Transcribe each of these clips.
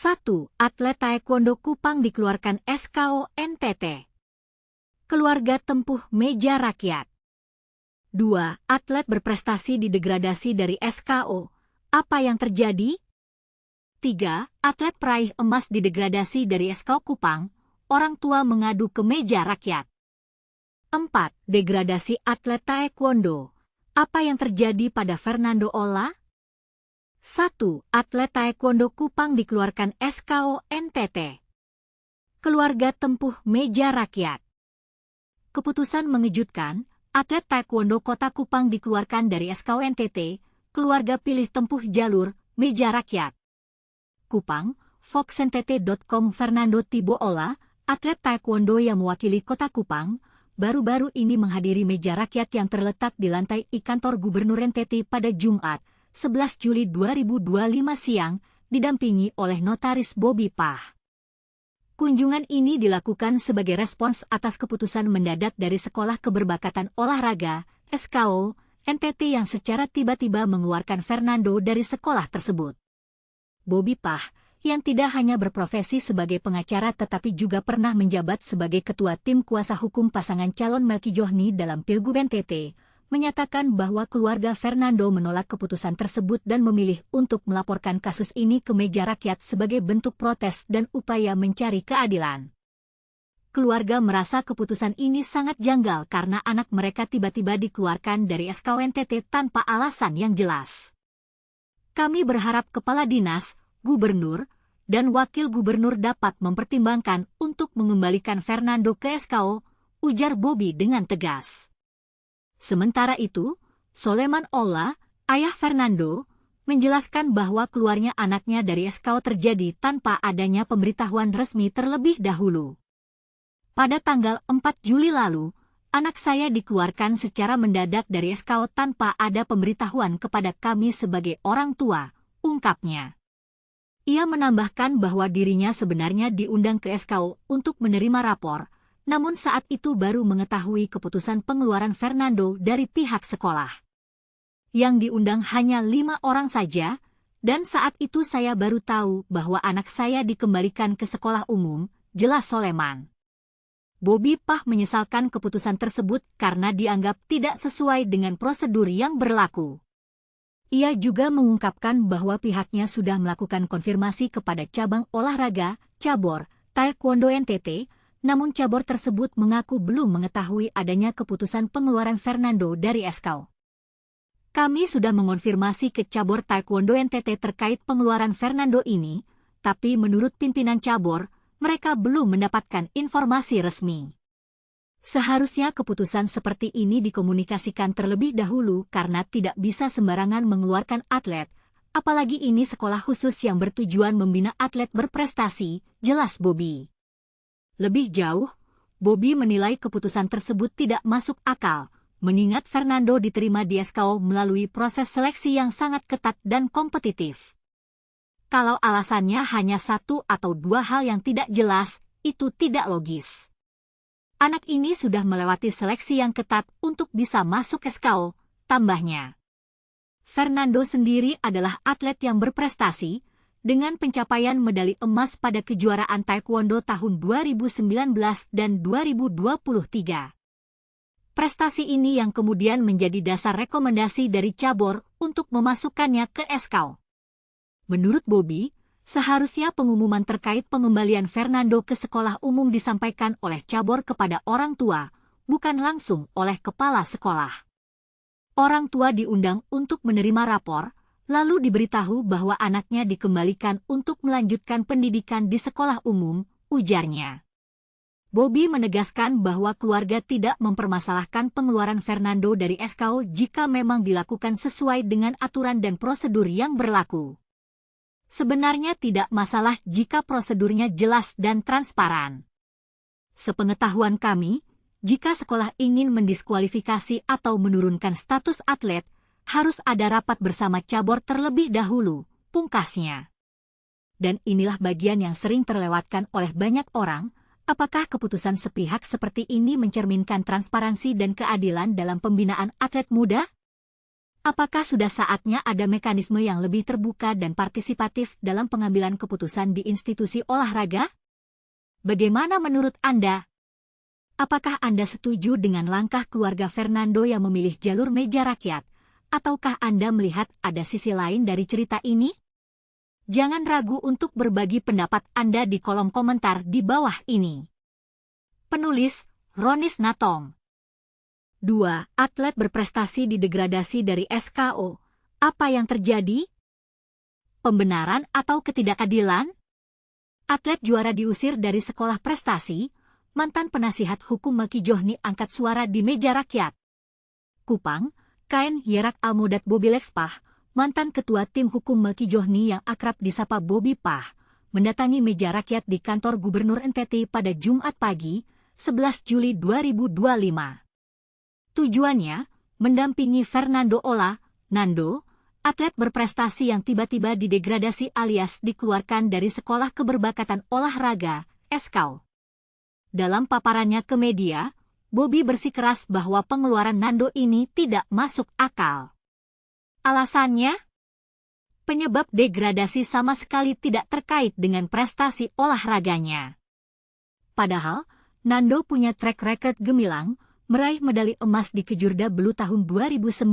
1. Atlet Taekwondo Kupang dikeluarkan SKO NTT. Keluarga tempuh meja rakyat. 2. Atlet berprestasi didegradasi dari SKO. Apa yang terjadi? 3. Atlet peraih emas didegradasi dari SKO Kupang. Orang tua mengadu ke meja rakyat. 4. Degradasi atlet Taekwondo. Apa yang terjadi pada Fernando Ola? 1. Atlet Taekwondo Kupang dikeluarkan SKO NTT. Keluarga tempuh meja rakyat. Keputusan mengejutkan, atlet Taekwondo Kota Kupang dikeluarkan dari SKO NTT, keluarga pilih tempuh jalur meja rakyat. Kupang, foxntt.com. Fernando Tibo Ola, atlet Taekwondo yang mewakili Kota Kupang, baru-baru ini menghadiri meja rakyat yang terletak di lantai I kantor Gubernur NTT pada Jumat, 11 Juli 2025 siang, didampingi oleh Notaris Bobby Pah. Kunjungan ini dilakukan sebagai respons atas keputusan mendadak dari Sekolah Keberbakatan Olahraga, SKO, NTT yang secara tiba-tiba mengeluarkan Fernando dari sekolah tersebut. Bobby Pah, yang tidak hanya berprofesi sebagai pengacara tetapi juga pernah menjabat sebagai ketua tim kuasa hukum pasangan calon Melki Johni dalam Pilgub NTT, menyatakan bahwa keluarga Fernando menolak keputusan tersebut dan memilih untuk melaporkan kasus ini ke meja rakyat sebagai bentuk protes dan upaya mencari keadilan. Keluarga merasa keputusan ini sangat janggal karena anak mereka tiba-tiba dikeluarkan dari SKO NTT tanpa alasan yang jelas. Kami berharap Kepala Dinas, Gubernur, dan Wakil Gubernur dapat mempertimbangkan untuk mengembalikan Fernando ke SKO, ujar Bobby dengan tegas. Sementara itu, Soleman Ola, ayah Fernando, menjelaskan bahwa keluarnya anaknya dari SKO terjadi tanpa adanya pemberitahuan resmi terlebih dahulu. Pada tanggal 4 Juli lalu, anak saya dikeluarkan secara mendadak dari SKO tanpa ada pemberitahuan kepada kami sebagai orang tua, ungkapnya. Ia menambahkan bahwa dirinya sebenarnya diundang ke SKO untuk menerima rapor, namun saat itu baru mengetahui keputusan pengeluaran Fernando dari pihak sekolah. Yang diundang hanya 5 orang saja, dan saat itu saya baru tahu bahwa anak saya dikembalikan ke sekolah umum, jelas Soleman. Bobby Pah menyesalkan keputusan tersebut karena dianggap tidak sesuai dengan prosedur yang berlaku. Ia juga mengungkapkan bahwa pihaknya sudah melakukan konfirmasi kepada cabang olahraga, cabur, Taekwondo NTT, namun cabur tersebut mengaku belum mengetahui adanya keputusan pengeluaran Fernando dari SKO. Kami sudah mengonfirmasi ke cabur Taekwondo NTT terkait pengeluaran Fernando ini, tapi menurut pimpinan cabur, mereka belum mendapatkan informasi resmi. Seharusnya keputusan seperti ini dikomunikasikan terlebih dahulu karena tidak bisa sembarangan mengeluarkan atlet, apalagi ini sekolah khusus yang bertujuan membina atlet berprestasi, jelas Bobby. Lebih jauh, Bobby menilai keputusan tersebut tidak masuk akal, mengingat Fernando diterima di SKO melalui proses seleksi yang sangat ketat dan kompetitif. Kalau alasannya hanya 1 atau 2 hal yang tidak jelas, itu tidak logis. Anak ini sudah melewati seleksi yang ketat untuk bisa masuk SKO, tambahnya. Fernando sendiri adalah atlet yang berprestasi, dengan pencapaian medali emas pada kejuaraan Taekwondo tahun 2019 dan 2023. Prestasi ini yang kemudian menjadi dasar rekomendasi dari cabur untuk memasukkannya ke SKO. Menurut Bobby, seharusnya pengumuman terkait pengembalian Fernando ke sekolah umum disampaikan oleh cabur kepada orang tua, bukan langsung oleh kepala sekolah. Orang tua diundang untuk menerima rapor, lalu diberitahu bahwa anaknya dikembalikan untuk melanjutkan pendidikan di sekolah umum, ujarnya. Bobby menegaskan bahwa keluarga tidak mempermasalahkan pengeluaran Fernando dari SKO jika memang dilakukan sesuai dengan aturan dan prosedur yang berlaku. Sebenarnya tidak masalah jika prosedurnya jelas dan transparan. Sepengetahuan kami, jika sekolah ingin mendiskualifikasi atau menurunkan status atlet, harus ada rapat bersama cabur terlebih dahulu, pungkasnya. Dan inilah bagian yang sering terlewatkan oleh banyak orang, apakah keputusan sepihak seperti ini mencerminkan transparansi dan keadilan dalam pembinaan atlet muda? Apakah sudah saatnya ada mekanisme yang lebih terbuka dan partisipatif dalam pengambilan keputusan di institusi olahraga? Bagaimana menurut Anda? Apakah Anda setuju dengan langkah keluarga Fernando yang memilih jalur meja rakyat, ataukah Anda melihat ada sisi lain dari cerita ini? Jangan ragu untuk berbagi pendapat Anda di kolom komentar di bawah ini. Penulis, Ronis Natong. 2. Atlet berprestasi didegradasi dari SKO. Apa yang terjadi? Pembenaran atau ketidakadilan? Atlet juara diusir dari sekolah prestasi, mantan penasihat hukum Melki Johni angkat suara di meja rakyat. Kupang, Kain Yerak Almodat Bobi Lexpah, mantan ketua tim hukum Melki Johni yang akrab disapa Bobi Pah, mendatangi meja rakyat di kantor Gubernur NTT pada Jumat pagi, 11 Juli 2025. Tujuannya, mendampingi Fernando Ola, Nando, atlet berprestasi yang tiba-tiba didegradasi alias dikeluarkan dari Sekolah Keberbakatan Olahraga, SKO. Dalam paparannya ke media, Bobi bersikeras bahwa pengeluaran Nando ini tidak masuk akal. Alasannya? Penyebab degradasi sama sekali tidak terkait dengan prestasi olahraganya. Padahal, Nando punya track record gemilang, meraih medali emas di Kejurda Blue tahun 2019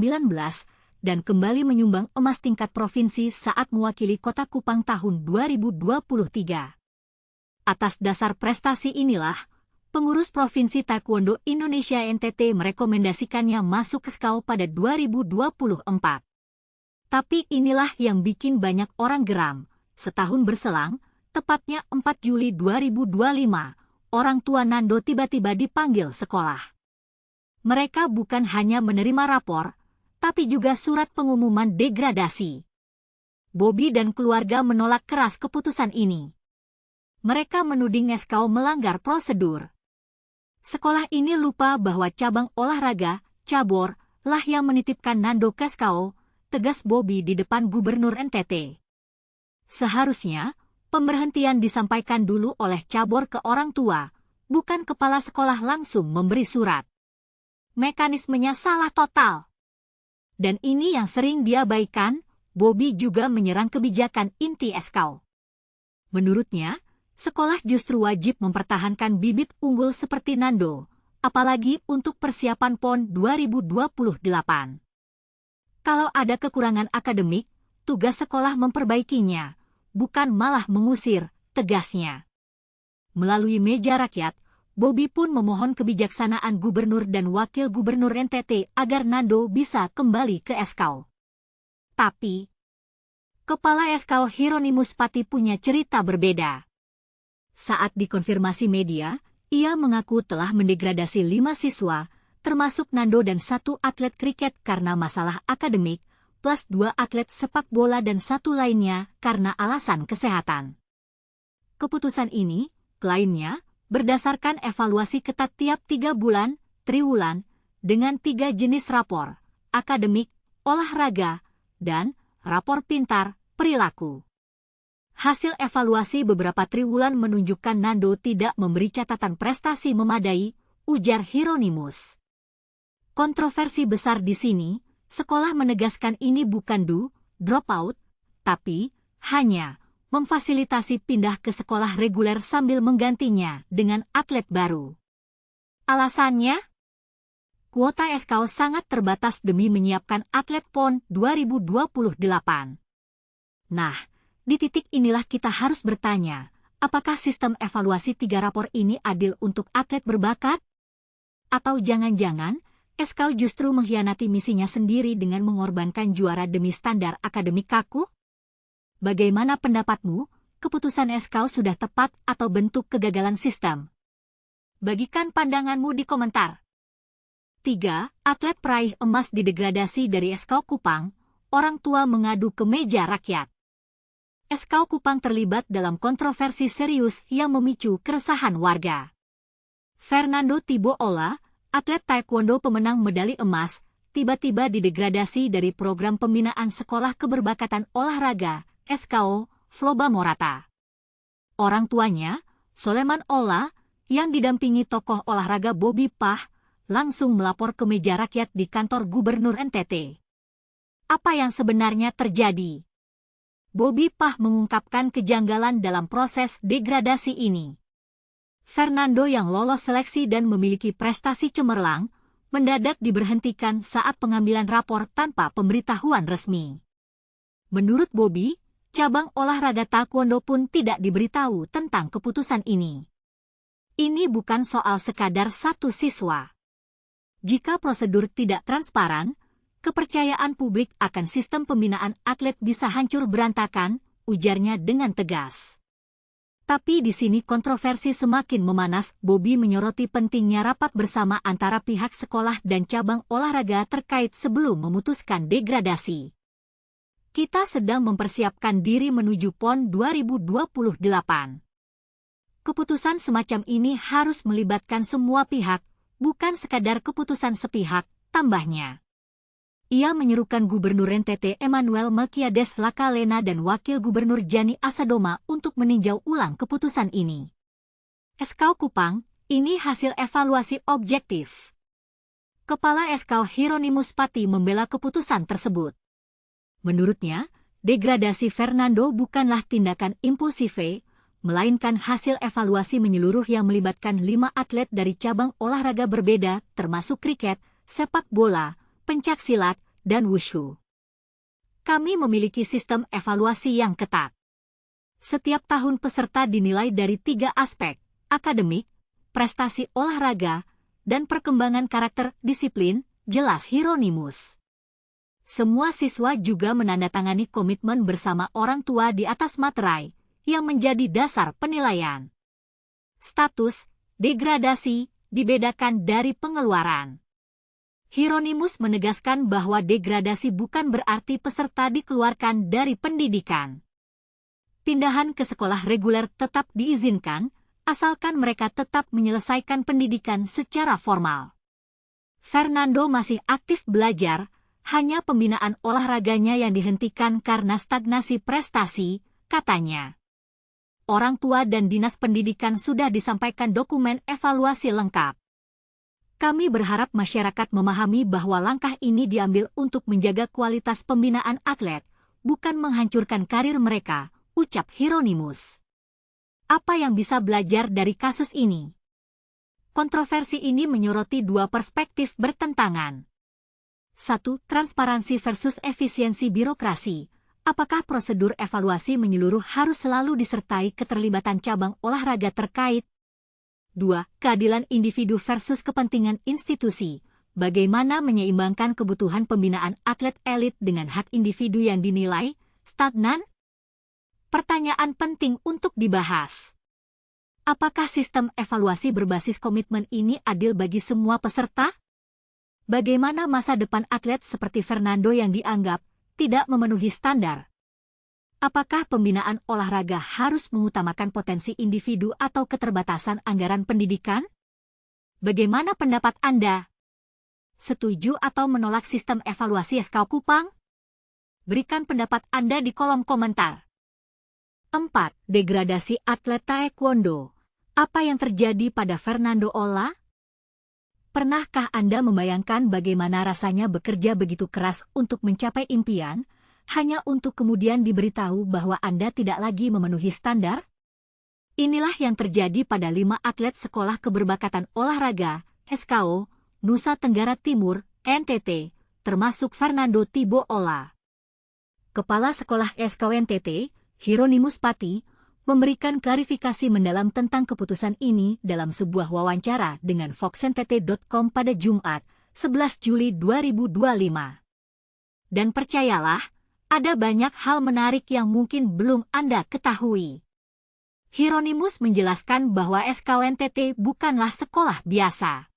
dan kembali menyumbang emas tingkat provinsi saat mewakili Kota Kupang tahun 2023. Atas dasar prestasi inilah, pengurus Provinsi Taekwondo Indonesia NTT merekomendasikannya masuk ke SKO pada 2024. Tapi inilah yang bikin banyak orang geram. Setahun berselang, tepatnya 4 Juli 2025, orang tua Nando tiba-tiba dipanggil sekolah. Mereka bukan hanya menerima rapor, tapi juga surat pengumuman degradasi. Bobi dan keluarga menolak keras keputusan ini. Mereka menuding SKO melanggar prosedur. Sekolah ini lupa bahwa cabang olahraga, cabur, lah yang menitipkan Nando ke SKO, tegas Bobi di depan Gubernur NTT. Seharusnya, pemberhentian disampaikan dulu oleh cabur ke orang tua, bukan kepala sekolah langsung memberi surat. Mekanismenya salah total. Dan ini yang sering diabaikan, Bobi juga menyerang kebijakan inti SKO. Menurutnya, sekolah justru wajib mempertahankan bibit unggul seperti Nando, apalagi untuk persiapan PON 2028. Kalau ada kekurangan akademik, tugas sekolah memperbaikinya, bukan malah mengusir, tegasnya. Melalui meja rakyat, Bobi pun memohon kebijaksanaan gubernur dan wakil gubernur NTT agar Nando bisa kembali ke SKO. Tapi, Kepala SKO Hieronymus Pati punya cerita berbeda. Saat dikonfirmasi media, ia mengaku telah mendegradasi 5 siswa, termasuk Nando dan 1 atlet kriket karena masalah akademik, plus 2 atlet sepak bola dan 1 lainnya karena alasan kesehatan. Keputusan ini, klaimnya, berdasarkan evaluasi ketat tiap 3 bulan, triwulan, dengan 3 jenis rapor, akademik, olahraga, dan rapor pintar, perilaku. Hasil evaluasi beberapa triwulan menunjukkan Nando tidak memberi catatan prestasi memadai, ujar Hieronymus. Kontroversi besar di sini, sekolah menegaskan ini bukan drop out, tapi hanya memfasilitasi pindah ke sekolah reguler sambil menggantinya dengan atlet baru. Alasannya? Kuota SKO sangat terbatas demi menyiapkan atlet PON 2028. Nah, di titik inilah kita harus bertanya, apakah sistem evaluasi 3 rapor ini adil untuk atlet berbakat? Atau jangan-jangan, SKO justru mengkhianati misinya sendiri dengan mengorbankan juara demi standar akademik kaku? Bagaimana pendapatmu? Keputusan SKO sudah tepat atau bentuk kegagalan sistem? Bagikan pandanganmu di komentar. 3. Atlet peraih emas didegradasi dari SKO Kupang, orang tua mengadu ke meja rakyat. SKO Kupang terlibat dalam kontroversi serius yang memicu keresahan warga. Fernando Tibo Ola, atlet taekwondo pemenang medali emas, tiba-tiba didegradasi dari program pembinaan Sekolah Keberbakatan Olahraga, SKO, Floba Morata. Orang tuanya, Soleman Ola, yang didampingi tokoh olahraga Bobi Pah, langsung melapor ke meja rakyat di kantor Gubernur NTT. apa yang sebenarnya terjadi. Bobby Pah mengungkapkan kejanggalan dalam proses degradasi ini. Fernando yang lolos seleksi dan memiliki prestasi cemerlang, mendadak diberhentikan saat pengambilan rapor tanpa pemberitahuan resmi. Menurut Bobby, cabang olahraga taekwondo pun tidak diberitahu tentang keputusan ini. Ini bukan soal sekadar satu siswa. Jika prosedur tidak transparan, kepercayaan publik akan sistem pembinaan atlet bisa hancur berantakan, ujarnya dengan tegas. Tapi di sini kontroversi semakin memanas. Bobby menyoroti pentingnya rapat bersama antara pihak sekolah dan cabang olahraga terkait sebelum memutuskan degradasi. Kita sedang mempersiapkan diri menuju PON 2028. Keputusan semacam ini harus melibatkan semua pihak, bukan sekadar keputusan sepihak, tambahnya. Ia menyerukan Gubernur NTT Emmanuel Melquiades Lakalena dan Wakil Gubernur Jani Asadoma untuk meninjau ulang keputusan ini. SKO Kupang, ini hasil evaluasi objektif. Kepala SKO Hieronymus Pati membela keputusan tersebut. Menurutnya, degradasi Fernando bukanlah tindakan impulsif, melainkan hasil evaluasi menyeluruh yang melibatkan 5 atlet dari cabang olahraga berbeda, termasuk kriket, sepak bola, pencaksilat, dan wushu. Kami memiliki sistem evaluasi yang ketat. Setiap tahun peserta dinilai dari 3 aspek, akademik, prestasi olahraga, dan perkembangan karakter disiplin, jelas Hieronymus. Semua siswa juga menandatangani komitmen bersama orang tua di atas materai, yang menjadi dasar penilaian. Status, degradasi, dibedakan dari pengeluaran. Hieronymus menegaskan bahwa degradasi bukan berarti peserta dikeluarkan dari pendidikan. Pindahan ke sekolah reguler tetap diizinkan, asalkan mereka tetap menyelesaikan pendidikan secara formal. Fernando masih aktif belajar, hanya pembinaan olahraganya yang dihentikan karena stagnasi prestasi, katanya. Orang tua dan dinas pendidikan sudah disampaikan dokumen evaluasi lengkap. Kami berharap masyarakat memahami bahwa langkah ini diambil untuk menjaga kualitas pembinaan atlet, bukan menghancurkan karir mereka, ucap Hieronymus. Apa yang bisa belajar dari kasus ini? Kontroversi ini menyoroti 2 perspektif bertentangan. 1. Transparansi versus efisiensi birokrasi. Apakah prosedur evaluasi menyeluruh harus selalu disertai keterlibatan cabang olahraga terkait? 2. Keadilan individu versus kepentingan institusi. Bagaimana menyeimbangkan kebutuhan pembinaan atlet elit dengan hak individu yang dinilai stagnan? Pertanyaan penting untuk dibahas. Apakah sistem evaluasi berbasis komitmen ini adil bagi semua peserta? Bagaimana masa depan atlet seperti Fernando yang dianggap tidak memenuhi standar? Apakah pembinaan olahraga harus mengutamakan potensi individu atau keterbatasan anggaran pendidikan? Bagaimana pendapat Anda? Setuju atau menolak sistem evaluasi SKO Kupang? Berikan pendapat Anda di kolom komentar. 4. Degradasi atlet taekwondo. Apa yang terjadi pada Fernando Ola? Pernahkah Anda membayangkan bagaimana rasanya bekerja begitu keras untuk mencapai impian, hanya untuk kemudian diberitahu bahwa Anda tidak lagi memenuhi standar? Inilah yang terjadi pada 5 atlet Sekolah Keberbakat Olahraga, SKO, Nusa Tenggara Timur, NTT, termasuk Fernando Thibaut Ola. Kepala Sekolah SKO NTT, Hieronymus Pati, memberikan klarifikasi mendalam tentang keputusan ini dalam sebuah wawancara dengan foxntt.com pada Jumat, 11 Juli 2025. Dan percayalah, ada banyak hal menarik yang mungkin belum Anda ketahui. Hieronymus menjelaskan bahwa SKO NTT bukanlah sekolah biasa.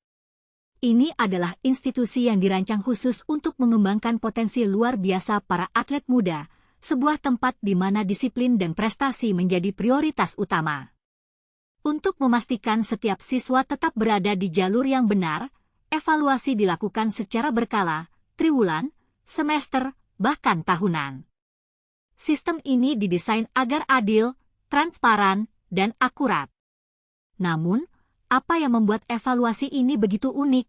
Ini adalah institusi yang dirancang khusus untuk mengembangkan potensi luar biasa para atlet muda, sebuah tempat di mana disiplin dan prestasi menjadi prioritas utama. Untuk memastikan setiap siswa tetap berada di jalur yang benar, evaluasi dilakukan secara berkala, triwulan, semester, bahkan tahunan. Sistem ini didesain agar adil, transparan, dan akurat. Namun, apa yang membuat evaluasi ini begitu unik?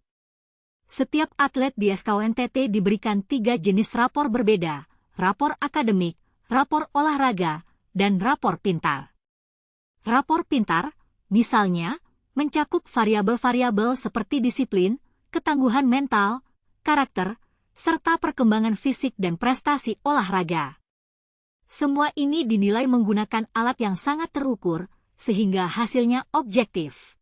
Setiap atlet di SKONTT diberikan 3 jenis rapor berbeda, rapor akademik, rapor olahraga, dan rapor pintar. Rapor pintar, misalnya, mencakup variabel-variabel seperti disiplin, ketangguhan mental, karakter, serta perkembangan fisik dan prestasi olahraga. Semua ini dinilai menggunakan alat yang sangat terukur, sehingga hasilnya objektif.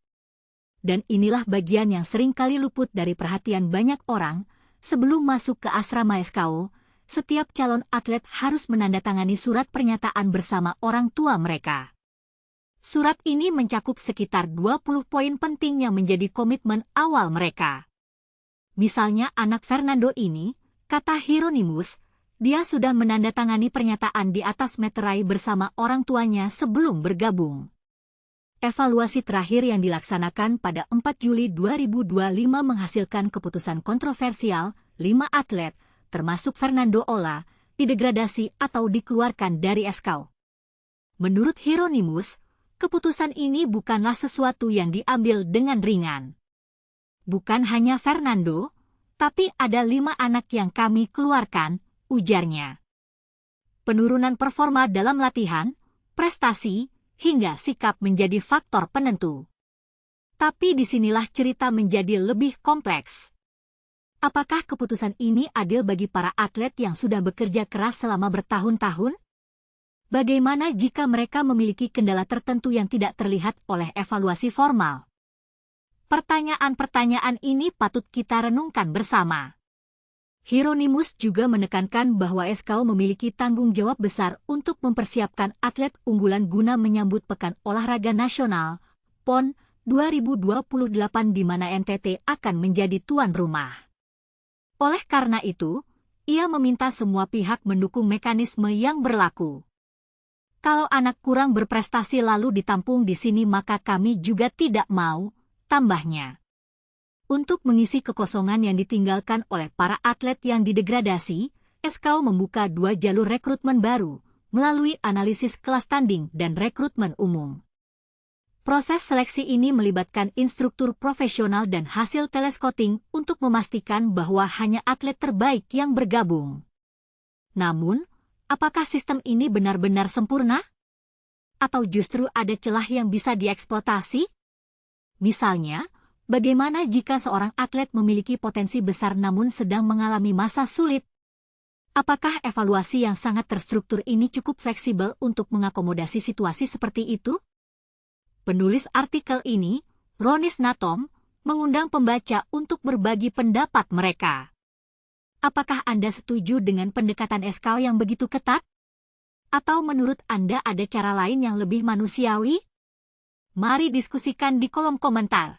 Dan inilah bagian yang sering kali luput dari perhatian banyak orang. Sebelum masuk ke asrama SKO, setiap calon atlet harus menandatangani surat pernyataan bersama orang tua mereka. Surat ini mencakup sekitar 20 poin penting yang menjadi komitmen awal mereka. Misalnya anak Fernando ini, kata Hieronymus, dia sudah menandatangani pernyataan di atas meterai bersama orang tuanya sebelum bergabung. Evaluasi terakhir yang dilaksanakan pada 4 Juli 2025 menghasilkan keputusan kontroversial, 5 atlet, termasuk Fernando Ola, didegradasi atau dikeluarkan dari SKO. Menurut Hieronymus, keputusan ini bukanlah sesuatu yang diambil dengan ringan. Bukan hanya Fernando, tapi ada 5 anak yang kami keluarkan, ujarnya. Penurunan performa dalam latihan, prestasi, hingga sikap menjadi faktor penentu. Tapi disinilah cerita menjadi lebih kompleks. Apakah keputusan ini adil bagi para atlet yang sudah bekerja keras selama bertahun-tahun? Bagaimana jika mereka memiliki kendala tertentu yang tidak terlihat oleh evaluasi formal? Pertanyaan-pertanyaan ini patut kita renungkan bersama. Hieronymus juga menekankan bahwa SKO memiliki tanggung jawab besar untuk mempersiapkan atlet unggulan guna menyambut Pekan Olahraga Nasional, PON 2028 di mana NTT akan menjadi tuan rumah. Oleh karena itu, ia meminta semua pihak mendukung mekanisme yang berlaku. Kalau anak kurang berprestasi lalu ditampung di sini maka kami juga tidak mau, tambahnya. Untuk mengisi kekosongan yang ditinggalkan oleh para atlet yang didegradasi, SKO membuka 2 jalur rekrutmen baru, melalui analisis kelas tanding dan rekrutmen umum. Proses seleksi ini melibatkan instruktur profesional dan hasil telescouting untuk memastikan bahwa hanya atlet terbaik yang bergabung. Namun, apakah sistem ini benar-benar sempurna? Atau justru ada celah yang bisa dieksploitasi? Misalnya, bagaimana jika seorang atlet memiliki potensi besar namun sedang mengalami masa sulit? Apakah evaluasi yang sangat terstruktur ini cukup fleksibel untuk mengakomodasi situasi seperti itu? Penulis artikel ini, Ronis Natom, mengundang pembaca untuk berbagi pendapat mereka. Apakah Anda setuju dengan pendekatan SKO yang begitu ketat? Atau menurut Anda ada cara lain yang lebih manusiawi? Mari diskusikan di kolom komentar.